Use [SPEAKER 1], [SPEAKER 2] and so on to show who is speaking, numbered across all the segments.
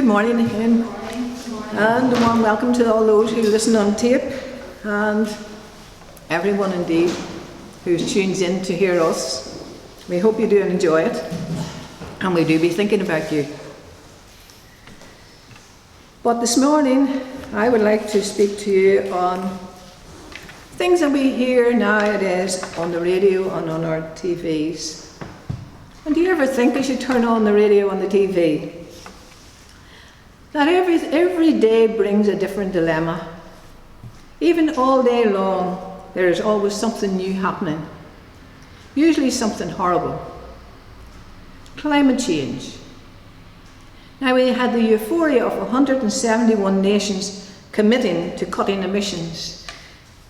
[SPEAKER 1] Good morning again, and a warm welcome to all those who listen on tape, and everyone indeed who tunes in to hear us. We hope you do enjoy it, and we do be thinking about you. But this morning I would like to speak to you on things that we hear nowadays on the radio and on our TVs. And do you ever think as you turn on the radio and the TV that every day brings a different dilemma? Even all day long there is always something new happening, usually something horrible. Climate change. Now, we had the euphoria of 171 nations committing to cutting emissions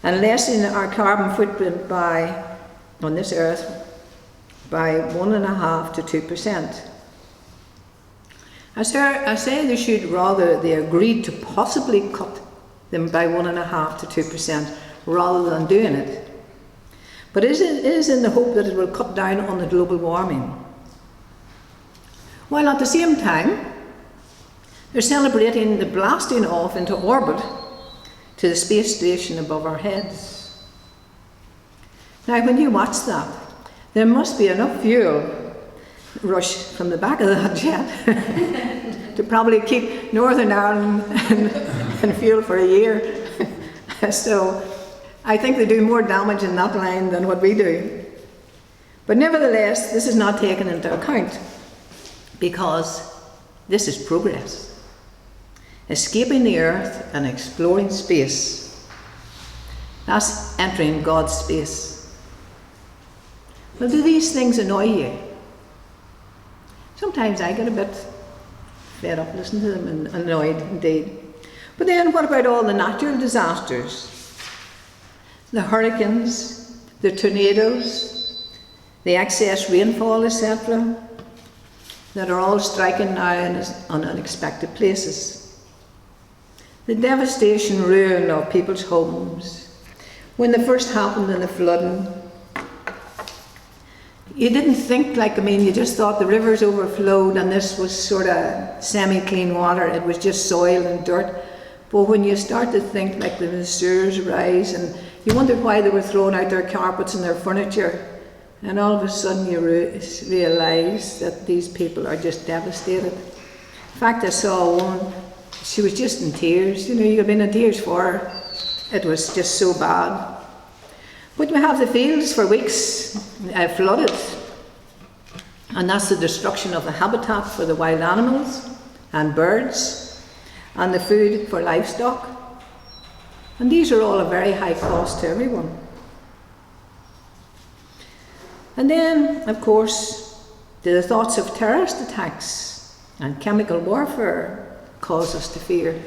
[SPEAKER 1] and lessening our carbon footprint on this earth by 1.5% to 2%. I say they agreed to possibly cut them by 1.5% to 2% rather than doing it. But it is in the hope that it will cut down on the global warming. While at the same time, they're celebrating the blasting off into orbit to the space station above our heads. Now, when you watch that, there must be enough fuel rush from the back of that jet to probably keep Northern Ireland and fuel for a year. So I think they do more damage in that line than what we do. But nevertheless, this is not taken into account because this is progress. Escaping the earth and exploring space. That's entering God's space. Well, do these things annoy you? Sometimes I get a bit fed up listening to them and annoyed indeed. But then what about all the natural disasters? The hurricanes, the tornadoes, the excess rainfall, etc., that are all striking now in unexpected places. The devastation, ruin of people's homes. When they first happened in the flooding, you didn't think you just thought the rivers overflowed and this was sort of semi-clean water, it was just soil and dirt. But when you start to think the sewers rise, and you wondered why they were throwing out their carpets and their furniture, and all of a sudden you realise that these people are just devastated. In fact, I saw a woman, she was just in tears. You could have been in tears for her. It was just so bad. But we have the fields for weeks flooded, and that's the destruction of the habitat for the wild animals and birds and the food for livestock. And these are all a very high cost to everyone. And then, of course, the thoughts of terrorist attacks and chemical warfare cause us to fear.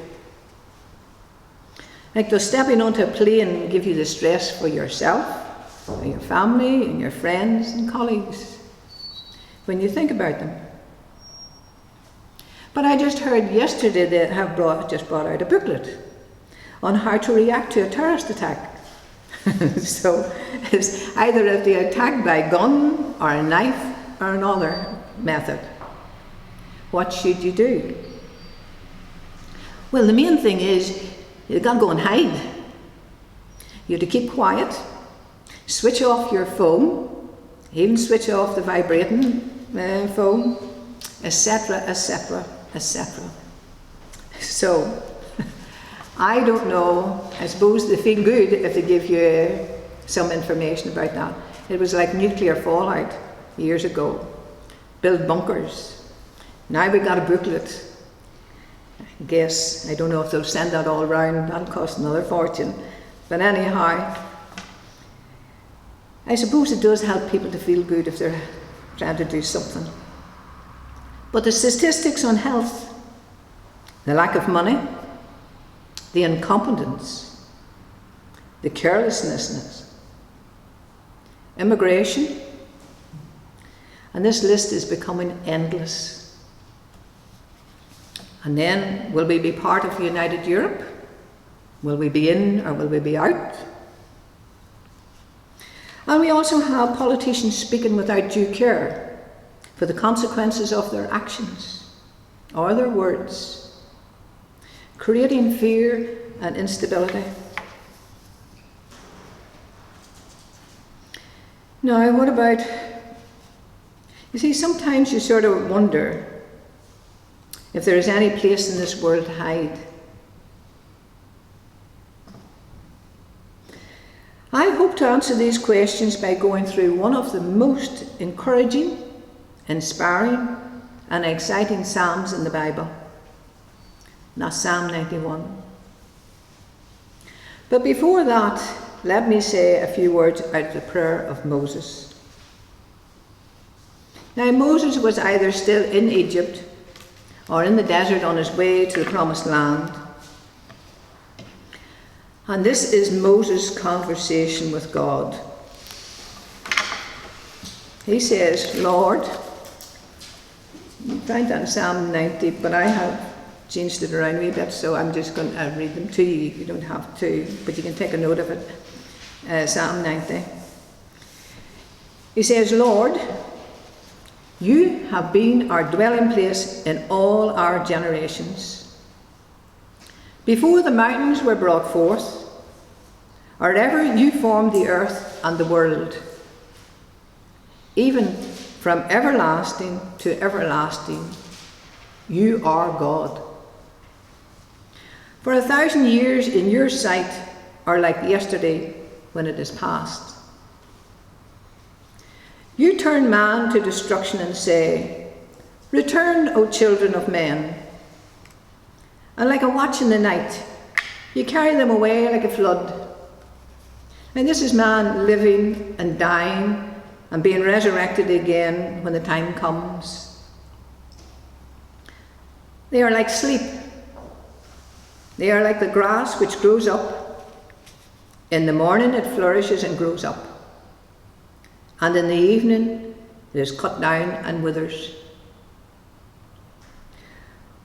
[SPEAKER 1] Does stepping onto a plane give you the stress for yourself, or your family, and your friends and colleagues, when you think about them? But I just heard yesterday they have just brought out a booklet on how to react to a terrorist attack. So it's either if they attack by gun or a knife or another method. What should you do? Well, the main thing is you've got to go and hide. You have to keep quiet, switch off your phone, even switch off the vibrating phone, etc., etc., etc. So, I don't know, I suppose they feel good if they give you some information about that. It was like nuclear fallout years ago. Build bunkers. Now we got a booklet. I don't know if they'll send that all round, that'll cost another fortune. But anyhow, I suppose it does help people to feel good if they're trying to do something. But the statistics on health, the lack of money, the incompetence, the carelessness, immigration, and this list is becoming endless. And then, will we be part of United Europe? Will we be in or will we be out? And we also have politicians speaking without due care for the consequences of their actions, or their words, creating fear and instability. Now, what about, you see, sometimes you sort of wonder if there is any place in this world to hide. I hope to answer these questions by going through one of the most encouraging, inspiring, and exciting Psalms in the Bible. And that's Psalm 91. But before that, let me say a few words out of the prayer of Moses. Now, Moses was either still in Egypt or in the desert on his way to the promised land. And this is Moses' conversation with God. He says, Lord, you find that in Psalm 90, but I have changed it around a wee bit, so I'm just going to read them to you. You don't have to, but you can take a note of it. Psalm 90. He says, Lord, you have been our dwelling place in all our generations. Before the mountains were brought forth, or ever you formed the earth and the world, even from everlasting to everlasting, you are God. For 1,000 years in your sight are like yesterday when it is past. You turn man to destruction and say, return, O children of men. And like a watch in the night, you carry them away like a flood. And this is man living and dying and being resurrected again when the time comes. They are like sleep. They are like the grass which grows up. In the morning it flourishes and grows up, and in the evening it is cut down and withers.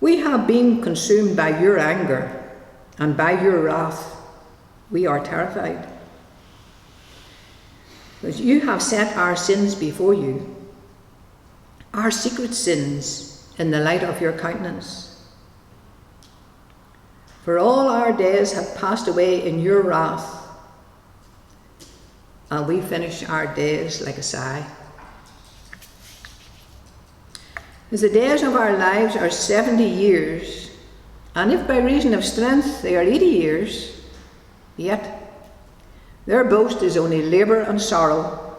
[SPEAKER 1] We have been consumed by your anger, and by your wrath we are terrified. Because you have set our sins before you, our secret sins in the light of your countenance. For all our days have passed away in your wrath, and we finish our days like a sigh. As the days of our lives are 70 years, and if by reason of strength they are 80 years, yet their boast is only labour and sorrow,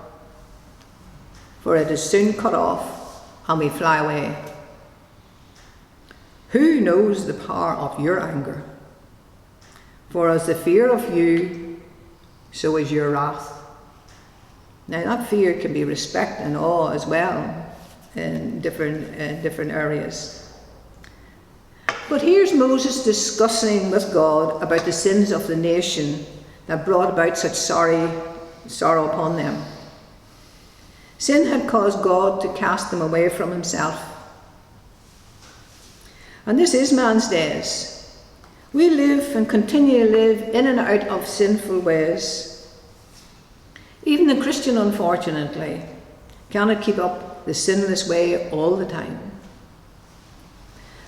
[SPEAKER 1] for it is soon cut off, and we fly away. Who knows the power of your anger? For as the fear of you, so is your wrath. Now that fear can be respect and awe as well in different areas. But here's Moses discussing with God about the sins of the nation that brought about such sorrow upon them. Sin had caused God to cast them away from himself. And this is man's days. We live and continue to live in and out of sinful ways. Even the Christian, unfortunately, cannot keep up the sinless way all the time.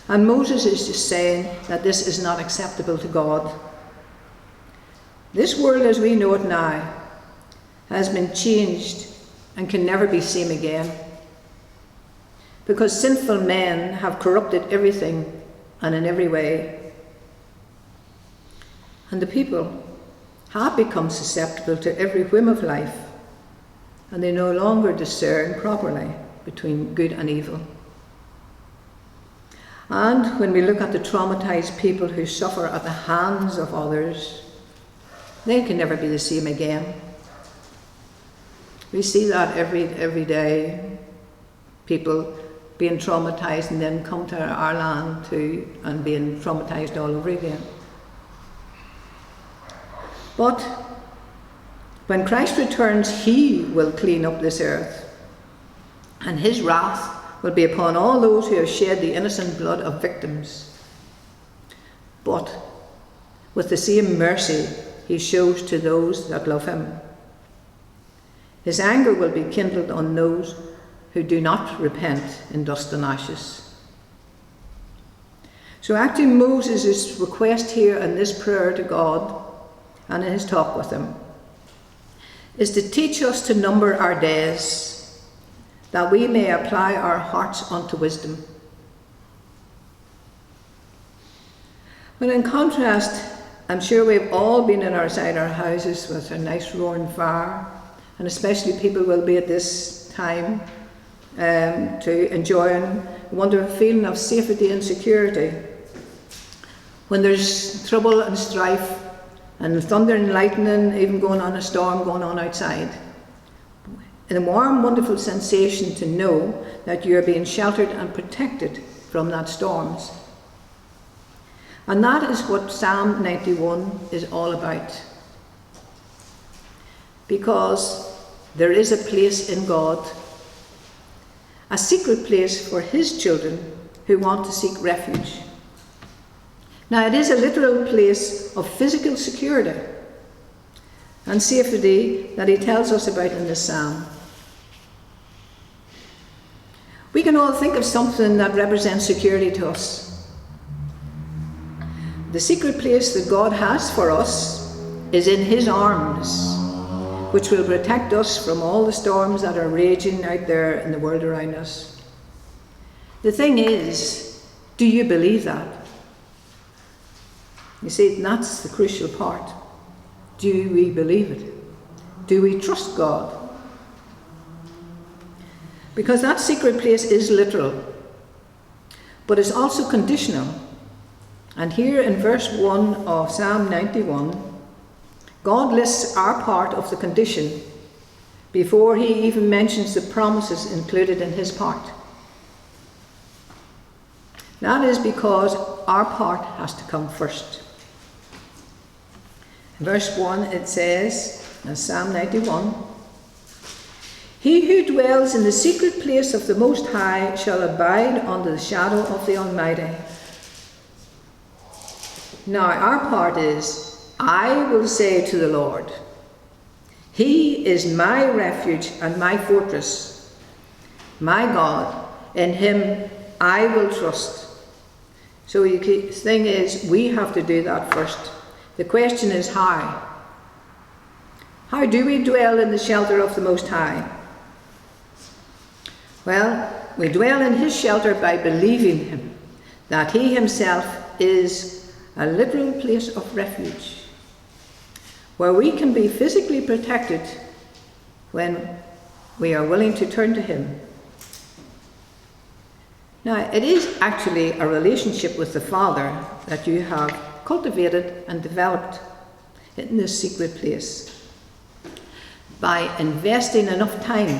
[SPEAKER 1] And Moses is just saying that this is not acceptable to God. This world as we know it now has been changed and can never be same again, because sinful men have corrupted everything and in every way. And the people have become susceptible to every whim of life, and they no longer discern properly between good and evil. And when we look at the traumatized people who suffer at the hands of others, they can never be the same again. We see that every day, people being traumatized and then come to our land too and being traumatized all over again. But when Christ returns, he will clean up this earth, and his wrath will be upon all those who have shed the innocent blood of victims. But with the same mercy he shows to those that love him. His anger will be kindled on those who do not repent in dust and ashes. So actually Moses' request here in this prayer to God and in his talk with him is to teach us to number our days, that we may apply our hearts unto wisdom. Well, in contrast, I'm sure we've all been inside our houses with a nice roaring fire, and especially people will be at this time to enjoy a wonderful feeling of safety and security. When there's trouble and strife and thunder and lightning, even going on, a storm going on outside, and a warm, wonderful sensation to know that you're being sheltered and protected from that storms. And that is what Psalm 91 is all about. Because there is a place in God, a secret place for his children who want to seek refuge. Now, it is a literal place of physical security and safety that he tells us about in this psalm. We can all think of something that represents security to us. The secret place that God has for us is in his arms, which will protect us from all the storms that are raging out there in the world around us. The thing is, do you believe that? You see, that's the crucial part. Do we believe it? Do we trust God? Because that secret place is literal, but it's also conditional. And here in verse 1 of Psalm 91, God lists our part of the condition before he even mentions the promises included in his part. That is because our part has to come first. In verse 1 it says, in Psalm 91, "He who dwells in the secret place of the Most High shall abide under the shadow of the Almighty." Now our part is, I will say to the Lord, he is my refuge and my fortress, my God, in him I will trust. So the thing is, we have to do that first. The question is how? How do we dwell in the shelter of the Most High? Well, we dwell in his shelter by believing him, that he himself is a literal place of refuge, where we can be physically protected when we are willing to turn to him. Now, it is actually a relationship with the Father that you have cultivated and developed in this secret place by investing enough time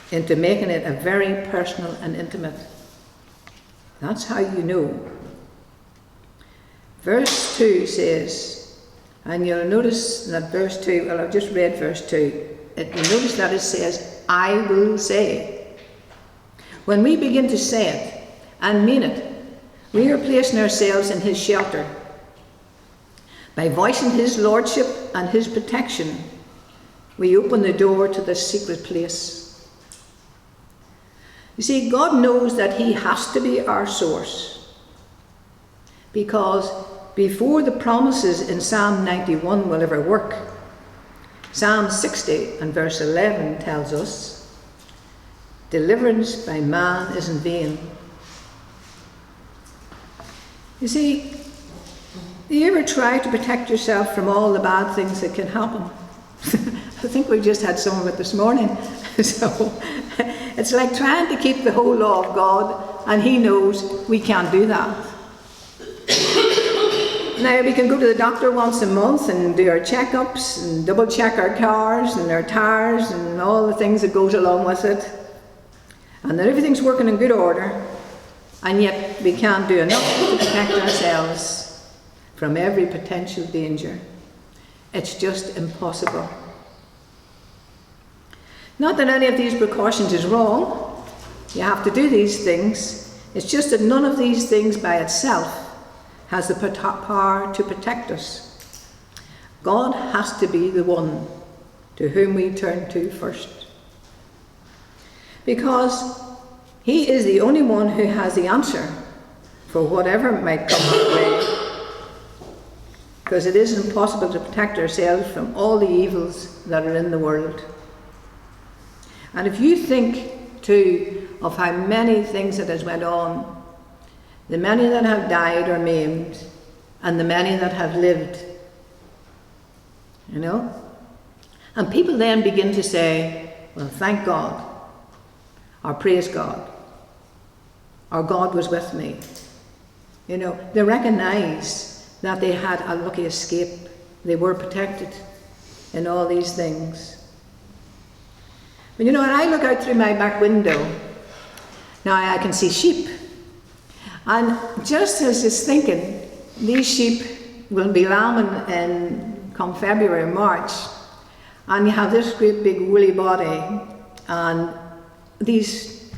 [SPEAKER 1] into making it a very personal and intimate. That's how you know. Verse 2 says, and you'll notice that verse 2, well, I've just read verse 2. You'll notice that it says, I will say. When we begin to say it and mean it, we are placing ourselves in his shelter. By voicing his lordship and his protection, we open the door to this secret place. You see, God knows that he has to be our source, because before the promises in Psalm 91 will ever work, Psalm 60 and verse 11 tells us, deliverance by man is in vain. You see, do you ever try to protect yourself from all the bad things that can happen? I think we just had some of it this morning. So it's like trying to keep the whole law of God, and he knows we can't do that. Now, we can go to the doctor once a month and do our checkups and double check our cars and our tires and all the things that goes along with it, and that everything's working in good order, and yet we can't do enough to protect ourselves from every potential danger. It's just impossible. Not that any of these precautions is wrong. You have to do these things. It's just that none of these things by itself has the power to protect us. God has to be the one to whom we turn to first, because he is the only one who has the answer for whatever might come our way, because it is impossible to protect ourselves from all the evils that are in the world. And if you think too of how many things that has went on, the many that have died or maimed, and the many that have lived, you know, and people then begin to say, well, thank God, or praise God, or God was with me. You know, they recognize that they had a lucky escape. They were protected in all these things. But you know, when I look out through my back window, now I can see sheep. And just as it's thinking, these sheep will be lambing in come February, March, and you have this great big woolly body and these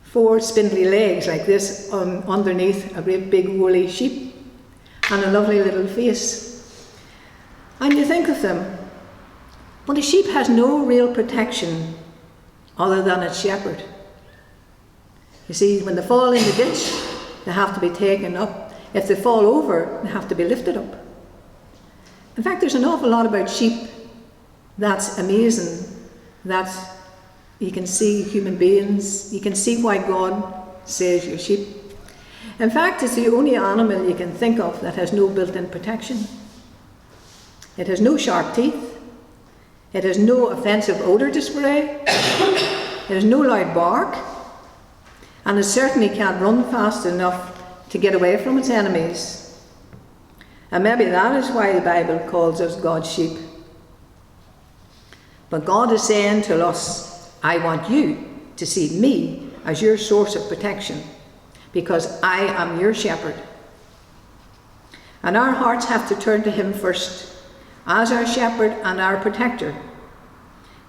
[SPEAKER 1] 4 spindly legs like this underneath a great big woolly sheep and a lovely little face. And you think of them, well, the sheep has no real protection other than its shepherd. You see, when they fall in the ditch, they have to be taken up. If they fall over, they have to be lifted up. In fact, there's an awful lot about sheep that's amazing, that you can see human beings, you can see why God says you're sheep. In fact, it's the only animal you can think of that has no built-in protection. It has no sharp teeth. It has no offensive odour to spray. It has no loud bark. And it certainly can't run fast enough to get away from its enemies. And maybe that is why the Bible calls us God's sheep. But God is saying to us, I want you to see me as your source of protection, because I am your shepherd. And our hearts have to turn to him first, as our shepherd and our protector.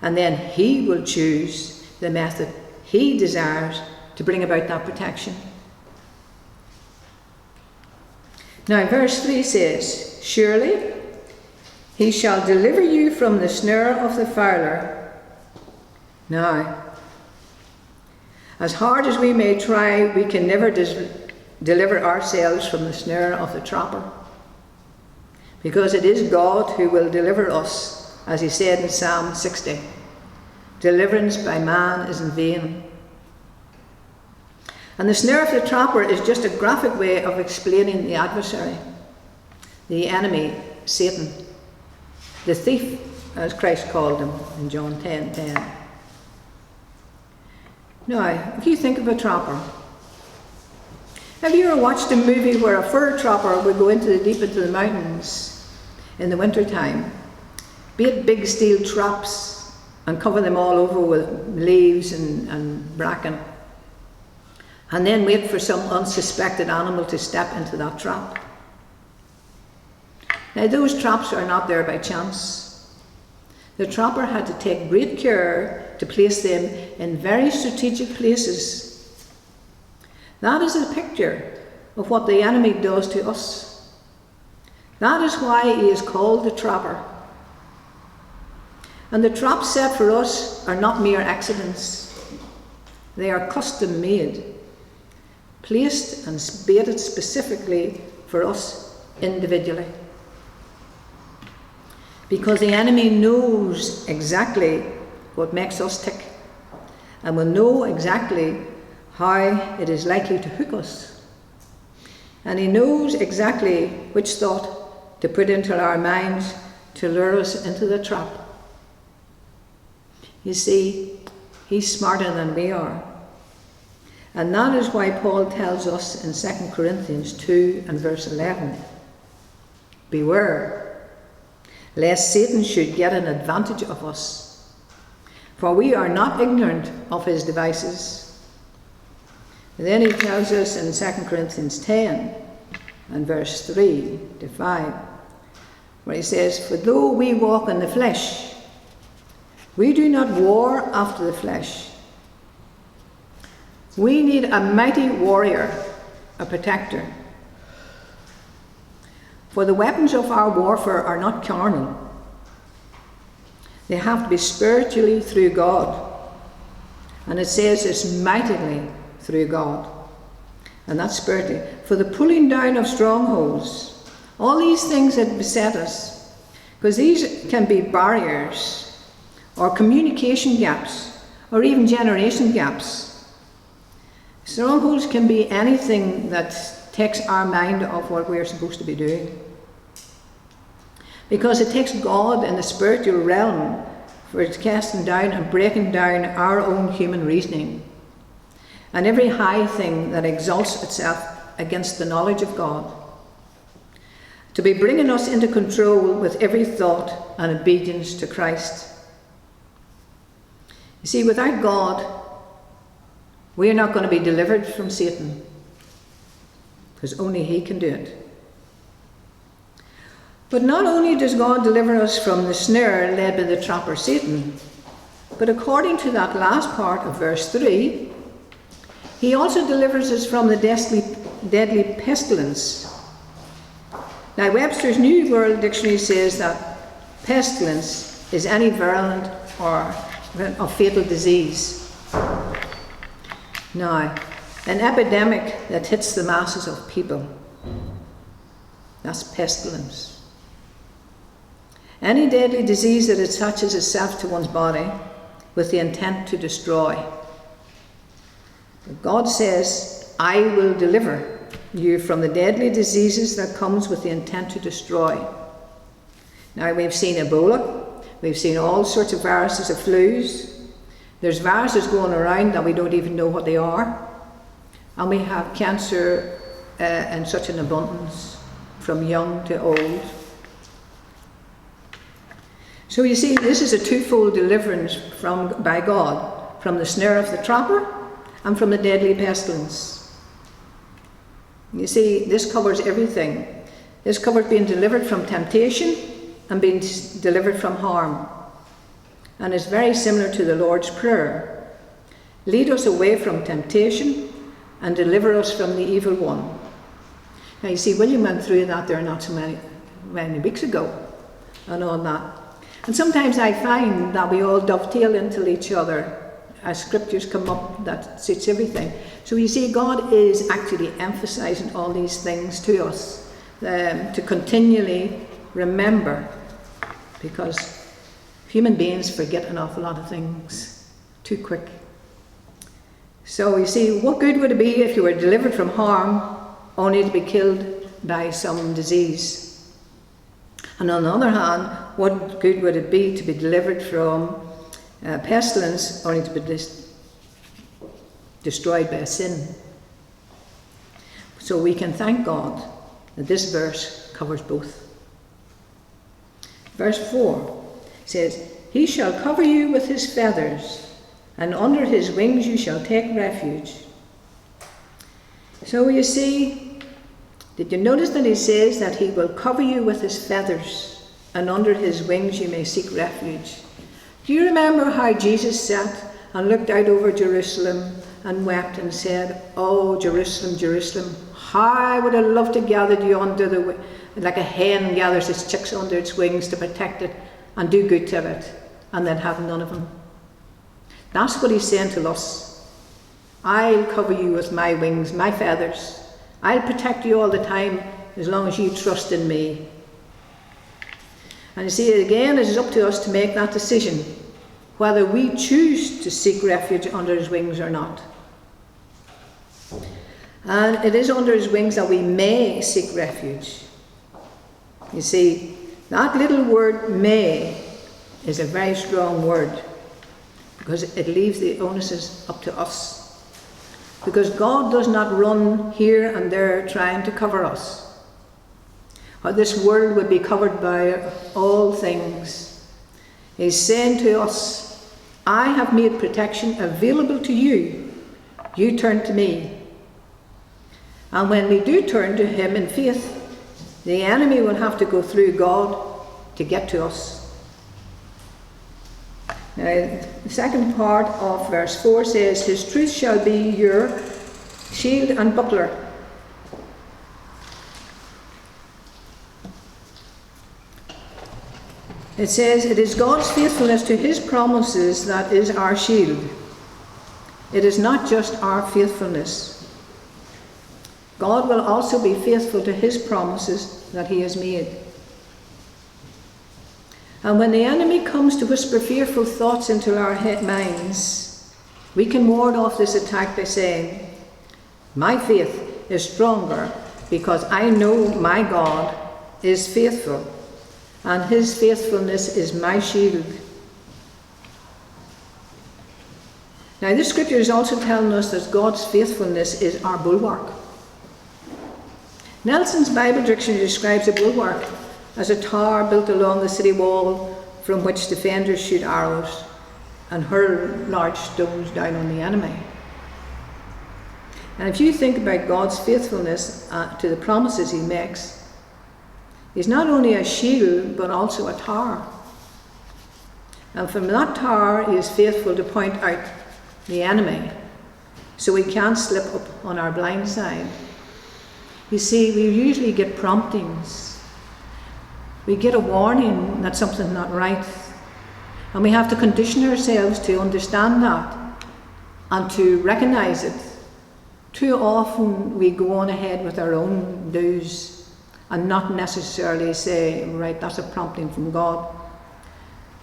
[SPEAKER 1] And then he will choose the method he desires to bring about that protection. Now verse 3 says, surely he shall deliver you from the snare of the fowler. Now, as hard as we may try, we can never deliver ourselves from the snare of the trapper, because it is God who will deliver us, as he said in Psalm 60. Deliverance by man is in vain. And the snare of the trapper is just a graphic way of explaining the adversary, the enemy, Satan, the thief, as Christ called him in John 10:10. Now, if you think of a trapper, have you ever watched a movie where a fur trapper would go deep into the mountains in the winter time, bait big steel traps and cover them all over with leaves and bracken, and then wait for some unsuspected animal to step into that trap? Now, those traps are not there by chance. The trapper had to take great care to place them in very strategic places. That is a picture of what the enemy does to us. That is why he is called the trapper. And the traps set for us are not mere accidents. They are custom made, placed and baited specifically for us individually. Because the enemy knows exactly what makes us tick, and will know exactly how it is likely to hook us. And he knows exactly which thought to put into our minds to lure us into the trap. You see, he's smarter than we are. And that is why Paul tells us in 2 Corinthians 2 and verse 11, beware, lest Satan should get an advantage of us, for we are not ignorant of his devices. And then he tells us in 2 Corinthians 10 and verse 3 to 5, where he says, for though we walk in the flesh, we do not war after the flesh. We need a mighty warrior, a protector. For the weapons of our warfare are not carnal. They have to be spiritually through God. And it says it's mightily through God. and that's spiritually, for the pulling down of strongholds. All these things that beset us, because these can be barriers, or communication gaps, or even generation gaps. Strongholds can be anything that takes our mind off what we're supposed to be doing. Because it takes God in the spiritual realm for it's casting down and breaking down our own human reasoning, and every high thing that exalts itself against the knowledge of God, to be bringing us into control with every thought and obedience to Christ. You see, without God, we are not going to be delivered from Satan, because only He can do it. But not only does God deliver us from the snare led by the trapper Satan, but according to that last part of verse 3, He also delivers us from the deadly pestilence. Now, Webster's New World Dictionary says that pestilence is any virulent or fatal disease. Now, an epidemic that hits the masses of people, that's pestilence. Any deadly disease that attaches itself to one's body with the intent to destroy. God says, I will deliver you from the deadly diseases that comes with the intent to destroy. Now, we've seen Ebola, we've seen all sorts of viruses of flus. There's viruses going around that we don't even know what they are. And we have cancer in such an abundance, from young to old. So you see, this is a twofold deliverance by God, from the snare of the trapper and from the deadly pestilence. You see, this covers everything. This covers being delivered from temptation and being delivered from harm. And it's very similar to the Lord's Prayer. Lead us away from temptation and deliver us from the evil one. Now you see, William went through that there not so many weeks ago and all that. And sometimes I find that we all dovetail into each other as scriptures come up that suits everything. So you see, God is actually emphasizing all these things to us, to continually remember, because human beings forget an awful lot of things too quick. So you see, what good would it be if you were delivered from harm only to be killed by some disease? And on the other hand, what good would it be to be delivered from pestilence only to be destroyed by sin? So we can thank God that this verse covers both. Verse 4 says, He shall cover you with His feathers, and under His wings you shall take refuge. So you see, did you notice that He says that He will cover you with His feathers, and under His wings you may seek refuge? Do you remember how Jesus sat and looked out over Jerusalem and wept and said, Oh, Jerusalem, Jerusalem, how I would have loved to gather you under the wing, like a hen gathers its chicks under its wings to protect it and do good to it, and then have none of them. That's what He's saying to us. I'll cover you with my wings, my feathers. I'll protect you all the time as long as you trust in me. And you see, again, it is up to us to make that decision, whether we choose to seek refuge under His wings or not. And it is under His wings that we may seek refuge. You see, that little word may is a very strong word, because it leaves the onus up to us. Because God does not run here and there trying to cover us. Or this world would be covered by all things. He's saying to us, I have made protection available to you. You turn to me. And when we do turn to Him in faith, the enemy will have to go through God to get to us. Now, the second part of verse 4 says, His truth shall be your shield and buckler. It says, it is God's faithfulness to His promises that is our shield. It is not just our faithfulness. God will also be faithful to his promises that he has made. And when the enemy comes to whisper fearful thoughts into our minds, we can ward off this attack by saying, my faith is stronger because I know my God is faithful, and his faithfulness is my shield. Now this scripture is also telling us that God's faithfulness is our bulwark. Nelson's Bible Dictionary describes a bulwark as a tower built along the city wall from which defenders shoot arrows and hurl large stones down on the enemy. And if you think about God's faithfulness to the promises he makes, he's not only a shield but also a tower. And from that tower he is faithful to point out the enemy so we can't slip up on our blind side. You see, we usually get promptings. We get a warning that something's not right. And we have to condition ourselves to understand that and to recognize it. Too often we go on ahead with our own do's and not necessarily say, right, that's a prompting from God.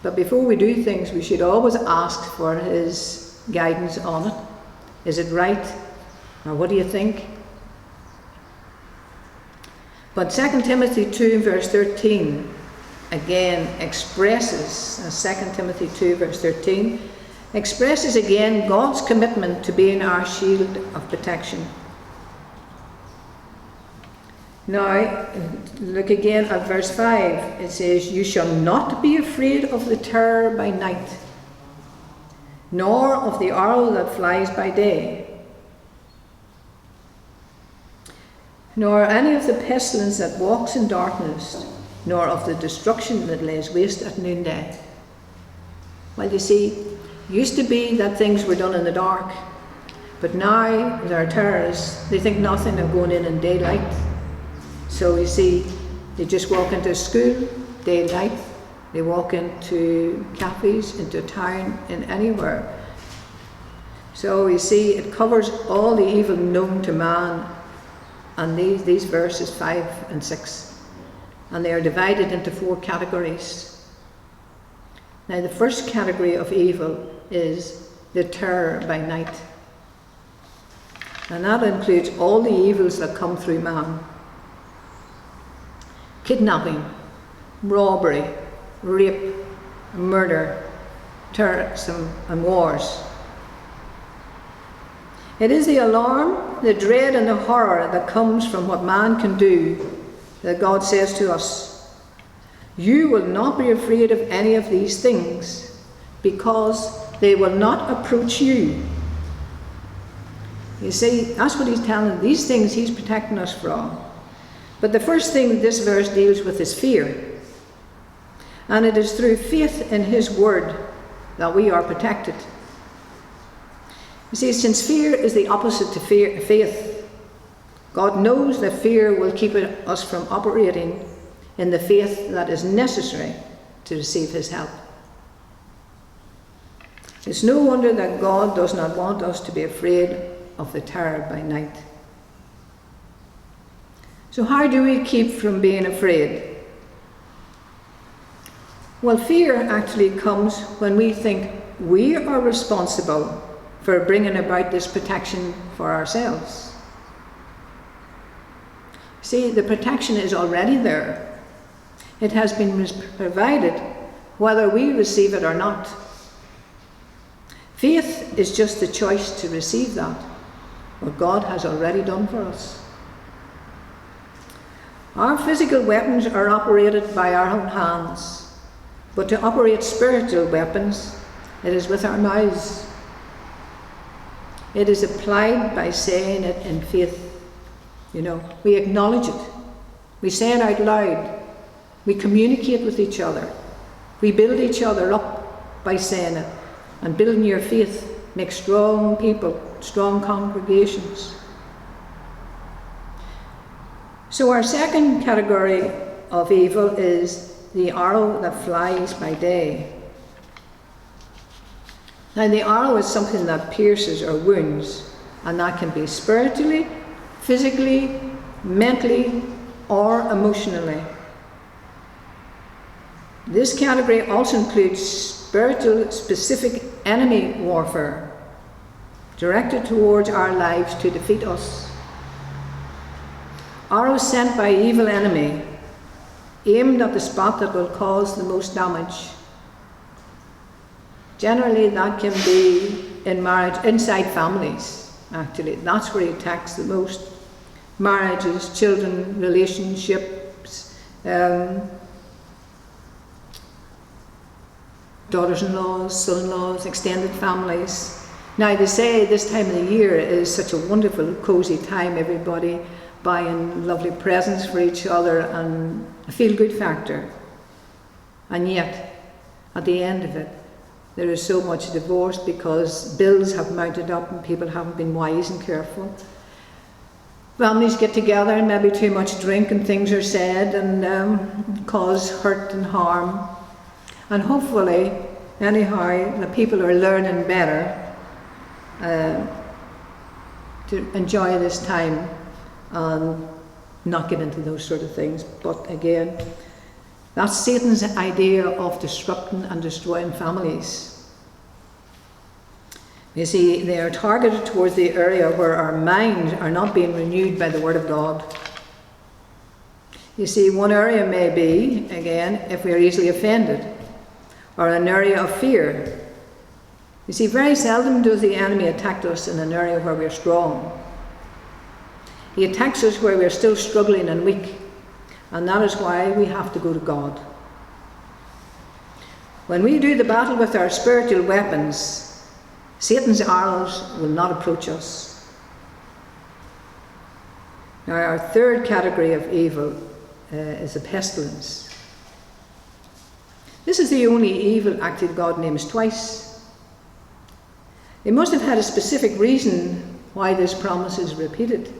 [SPEAKER 1] But before we do things, we should always ask for his guidance on it. Is it right? Or what do you think? But 2 Timothy 2 verse 13 again expresses, 2 Timothy 2 verse 13 expresses again God's commitment to being our shield of protection. Now, look again at verse 5. It says, you shall not be afraid of the terror by night, nor of the arrow that flies by day, nor any of the pestilence that walks in darkness, nor of the destruction that lays waste at noonday. Well, you see, it used to be that things were done in the dark, but now there are terrorists. They think nothing of going in daylight. So you see, they just walk into school, daylight. They walk into cafes, into town, in anywhere. So you see, it covers all the evil known to man. And these verses 5 and 6. And they are divided into 4 categories. Now the first category of evil is the terror by night. And that includes all the evils that come through man. Kidnapping, robbery, rape, murder, terrorism and wars. It is the alarm, the dread and the horror that comes from what man can do that God says to us, you will not be afraid of any of these things because they will not approach you. You see, that's what he's telling. These things he's protecting us from. But the first thing this verse deals with is fear. And it is through faith in his word that we are protected. You see, since fear is the opposite to faith, God knows that fear will keep us from operating in the faith that is necessary to receive his help. It's no wonder that God does not want us to be afraid of the terror by night. So how do we keep from being afraid? Well, fear actually comes when we think we are responsible for bringing about this protection for ourselves. See, the protection is already there. It has been provided whether we receive it or not. Faith is just the choice to receive that, what God has already done for us. Our physical weapons are operated by our own hands, but to operate spiritual weapons, it is with our mouths. It is applied by saying it in faith. You know, we acknowledge it. We say it out loud. We communicate with each other. We build each other up by saying it. And building your faith makes strong people, strong congregations. So our second category of evil is the arrow that flies by day. Now the arrow is something that pierces or wounds, and that can be spiritually, physically, mentally, or emotionally. This category also includes spiritual specific enemy warfare, directed towards our lives to defeat us. Arrows sent by evil enemy, aimed at the spot that will cause the most damage. Generally that can be in marriage, inside families, actually. That's where he attacks the most. Marriages, children, relationships, daughters-in-laws, son-in-laws, extended families. Now they say this time of the year is such a wonderful, cosy time, everybody buying lovely presents for each other and a feel-good factor. And yet, at the end of it, there is so much divorce because bills have mounted up and people haven't been wise and careful. Families get together and maybe too much drink and things are said and cause hurt and harm. And hopefully, anyhow, the people are learning better to enjoy this time and not get into those sort of things. But again, that's Satan's idea of disrupting and destroying families. You see, they are targeted towards the area where our minds are not being renewed by the Word of God. You see, one area may be, again, if we are easily offended, or an area of fear. You see, very seldom does the enemy attack us in an area where we're strong. He attacks us where we're still struggling and weak, and that is why we have to go to God. When we do the battle with our spiritual weapons, Satan's arrows will not approach us. Now, our third category of evil is a pestilence. This is the only evil actually God names twice. They must have had a specific reason why this promise is repeated.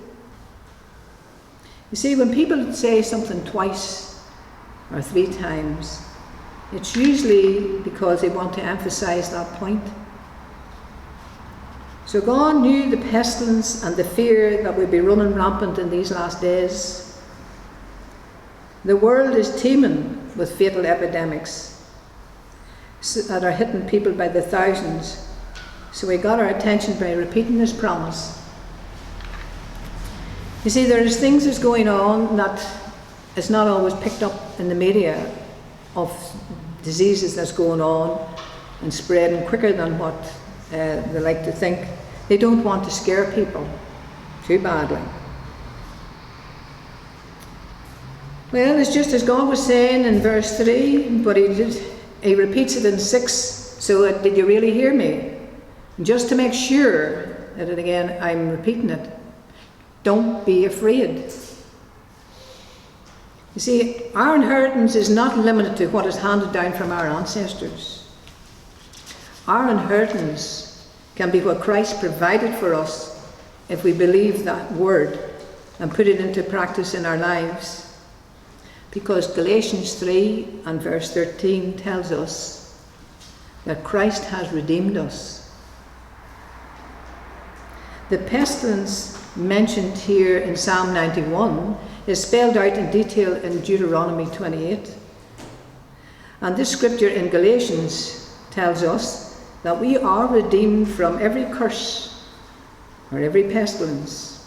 [SPEAKER 1] You see, when people say something twice or 3 times, it's usually because they want to emphasize that point. So God knew the pestilence and the fear that would be running rampant in these last days. The world is teeming with fatal epidemics that are hitting people by the thousands. So he got our attention by repeating this promise. You see, there's things that's going on that is not always picked up in the media, of diseases that's going on and spreading quicker than what they like to think. They don't want to scare people too badly. Well, it's just as God was saying in verse 3, but he repeats it in 6. So did you really hear me? Just to make sure that again, I'm repeating it. Don't be afraid. You see, our inheritance is not limited to what is handed down from our ancestors. Our inheritance can be what Christ provided for us if we believe that word and put it into practice in our lives. Because Galatians 3 and verse 13 tells us that Christ has redeemed us. The pestilence mentioned here in Psalm 91 is spelled out in detail in Deuteronomy 28. And this scripture in Galatians tells us that we are redeemed from every curse or every pestilence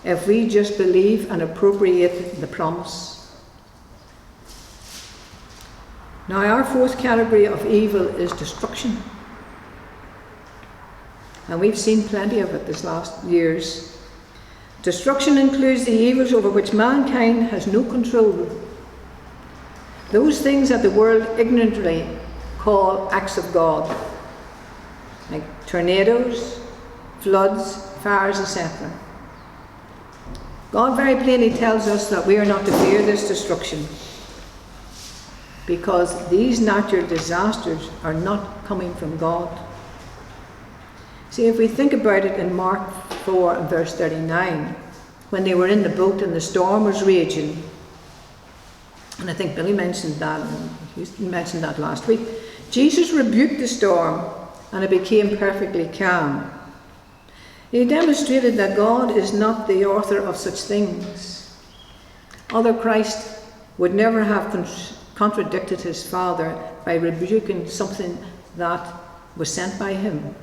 [SPEAKER 1] if we just believe and appropriate the promise. Now, our fourth category of evil is destruction. And we've seen plenty of it this last years. Destruction includes the evils over which mankind has no control. Those things that the world ignorantly call acts of God, like tornadoes, floods, fires, etc. God very plainly tells us that we are not to fear this destruction, because these natural disasters are not coming from God. See, if we think about it in Mark 4 and verse 39, when they were in the boat and the storm was raging, and I think Billy mentioned that, and he mentioned that last week, Jesus rebuked the storm and it became perfectly calm. He demonstrated that God is not the author of such things. Other Christ would never have contradicted his Father by rebuking something that was sent by him.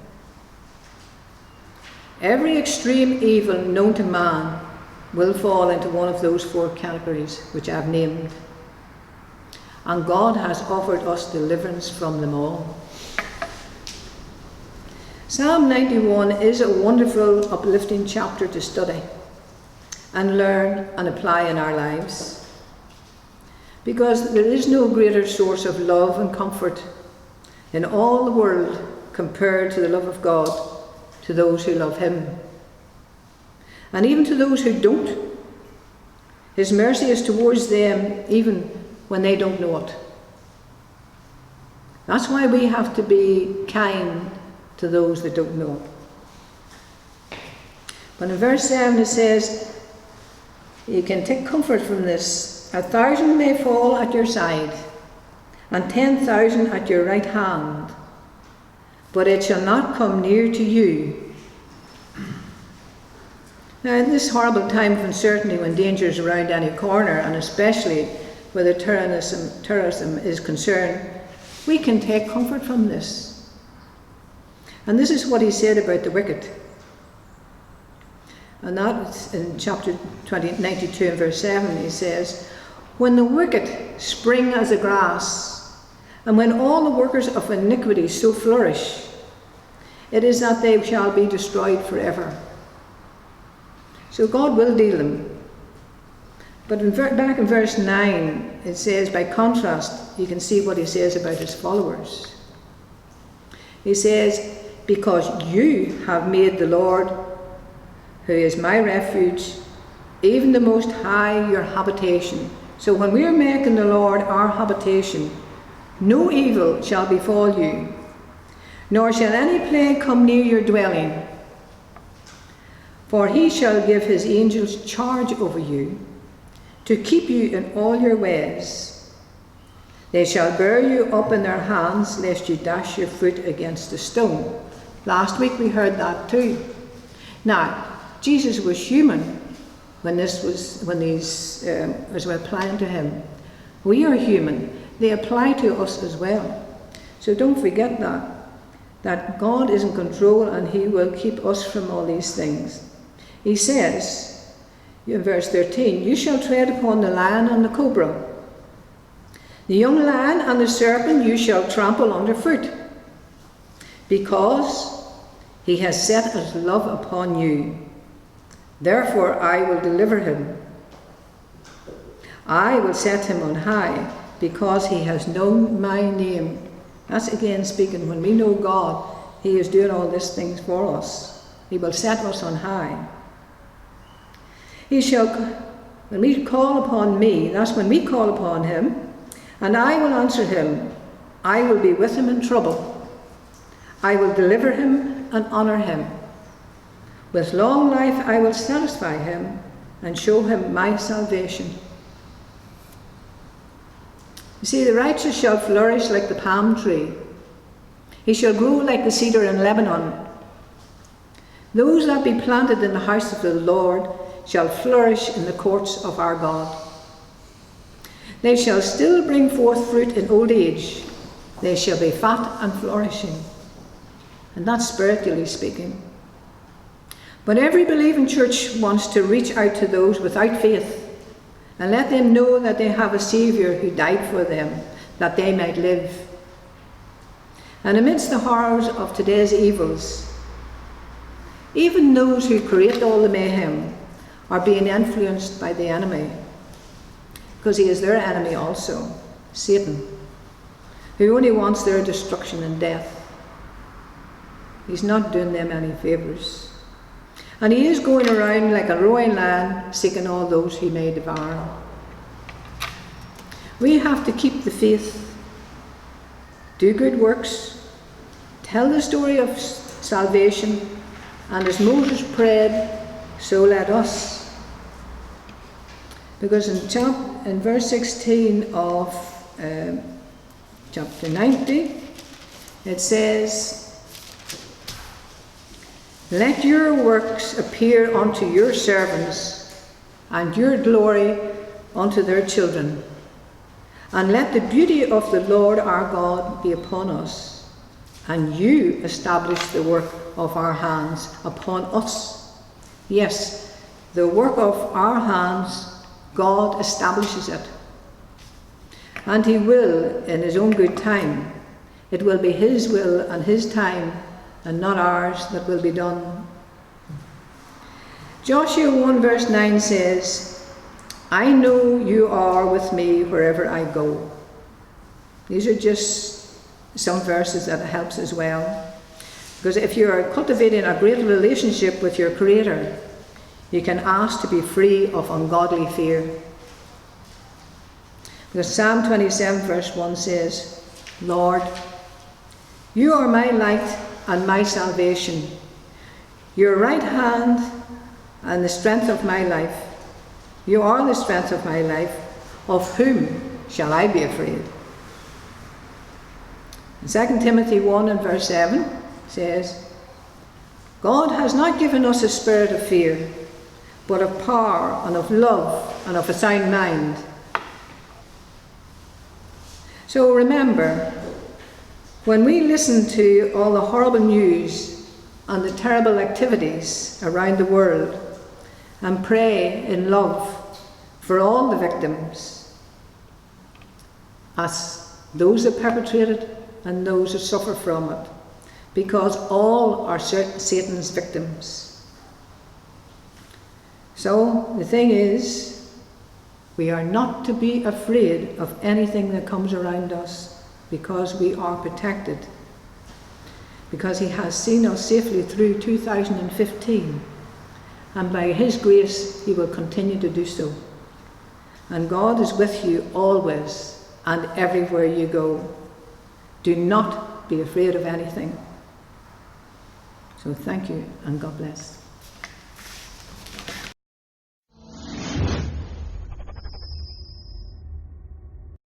[SPEAKER 1] Every extreme evil known to man will fall into one of those four categories which I have named. And God has offered us deliverance from them all. Psalm 91 is a wonderful, uplifting chapter to study and learn and apply in our lives. Because there is no greater source of love and comfort in all the world compared to the love of God to those who love him. And even to those who don't. His mercy is towards them even when they don't know it. That's why we have to be kind to those that don't know. But in verse 7 it says, you can take comfort from this. 1,000 may fall at your side, and 10,000 at your right hand, but it shall not come near to you. Now, in this horrible time of uncertainty, when danger is around any corner, and especially where the terrorism is concerned, we can take comfort from this. And this is what he said about the wicked. And that's in chapter 92 and verse 7, he says, when the wicked spring as the grass, and when all the workers of iniquity so flourish, it is that they shall be destroyed forever. So God will deal them. But back in verse 9, it says, by contrast, you can see what he says about his followers. He says, because you have made the Lord, who is my refuge, even the Most High, your habitation. So when we are making the Lord our habitation, no evil shall befall you, nor shall any plague come near your dwelling. For he shall give his angels charge over you, to keep you in all your ways. They shall bear you up in their hands, lest you dash your foot against a stone. Last week we heard that too. Now, Jesus was human when these were applying to him. We are human. They apply to us as well. So don't forget that God is in control and he will keep us from all these things. He says, in verse 13, you shall tread upon the lion and the cobra. The young lion and the serpent you shall trample underfoot, because he has set his love upon you. Therefore I will deliver him. I will set him on high, because he has known my name. That's again speaking, when we know God, he is doing all these things for us. He will set us on high. He shall, when we call upon me, that's when we call upon him, and I will answer him. I will be with him in trouble. I will deliver him and honour him. With long life I will satisfy him and show him my salvation. You see, the righteous shall flourish like the palm tree. He shall grow like the cedar in Lebanon. Those that be planted in the house of the Lord shall flourish in the courts of our God. They shall still bring forth fruit in old age. They shall be fat and flourishing. And that's spiritually speaking. But every believing church wants to reach out to those without faith and let them know that they have a Saviour who died for them, that they might live. And amidst the horrors of today's evils, even those who create all the mayhem are being influenced by the enemy, because he is their enemy also, Satan, who only wants their destruction and death. He's not doing them any favours. And he is going around like a roaring lion, seeking all those he may devour. We have to keep the faith, do good works, tell the story of salvation, and as Moses prayed, so let us. Because in verse 16 of chapter 90, it says, Let your works appear unto your servants, and your glory unto their children. And let the beauty of the Lord our God be upon us, and you establish the work of our hands upon us. Yes, the work of our hands, God establishes it. And he will, in his own good time. It will be his will and his time, and not ours, that will be done. Joshua 1 verse 9 says, I know you are with me wherever I go. These are just some verses that helps as well. Because if you are cultivating a great relationship with your Creator, you can ask to be free of ungodly fear. Because Psalm 27 verse 1 says, Lord, you are my light and my salvation, your right hand and the strength of my life. You are the strength of my life. Of whom shall I be afraid? 2 Timothy 1 and verse 7 says, God has not given us a spirit of fear, but of power and of love and of a sound mind. So remember, when we listen to all the horrible news and the terrible activities around the world, and pray in love for all the victims, us, those that perpetrated and those who suffer from it, because all are Satan's victims. So the thing is, we are not to be afraid of anything that comes around us, because we are protected, because he has seen us safely through 2015, and by his grace he will continue to do so. And God is with you always and everywhere you go. Do not be afraid of anything. So thank you, and God bless.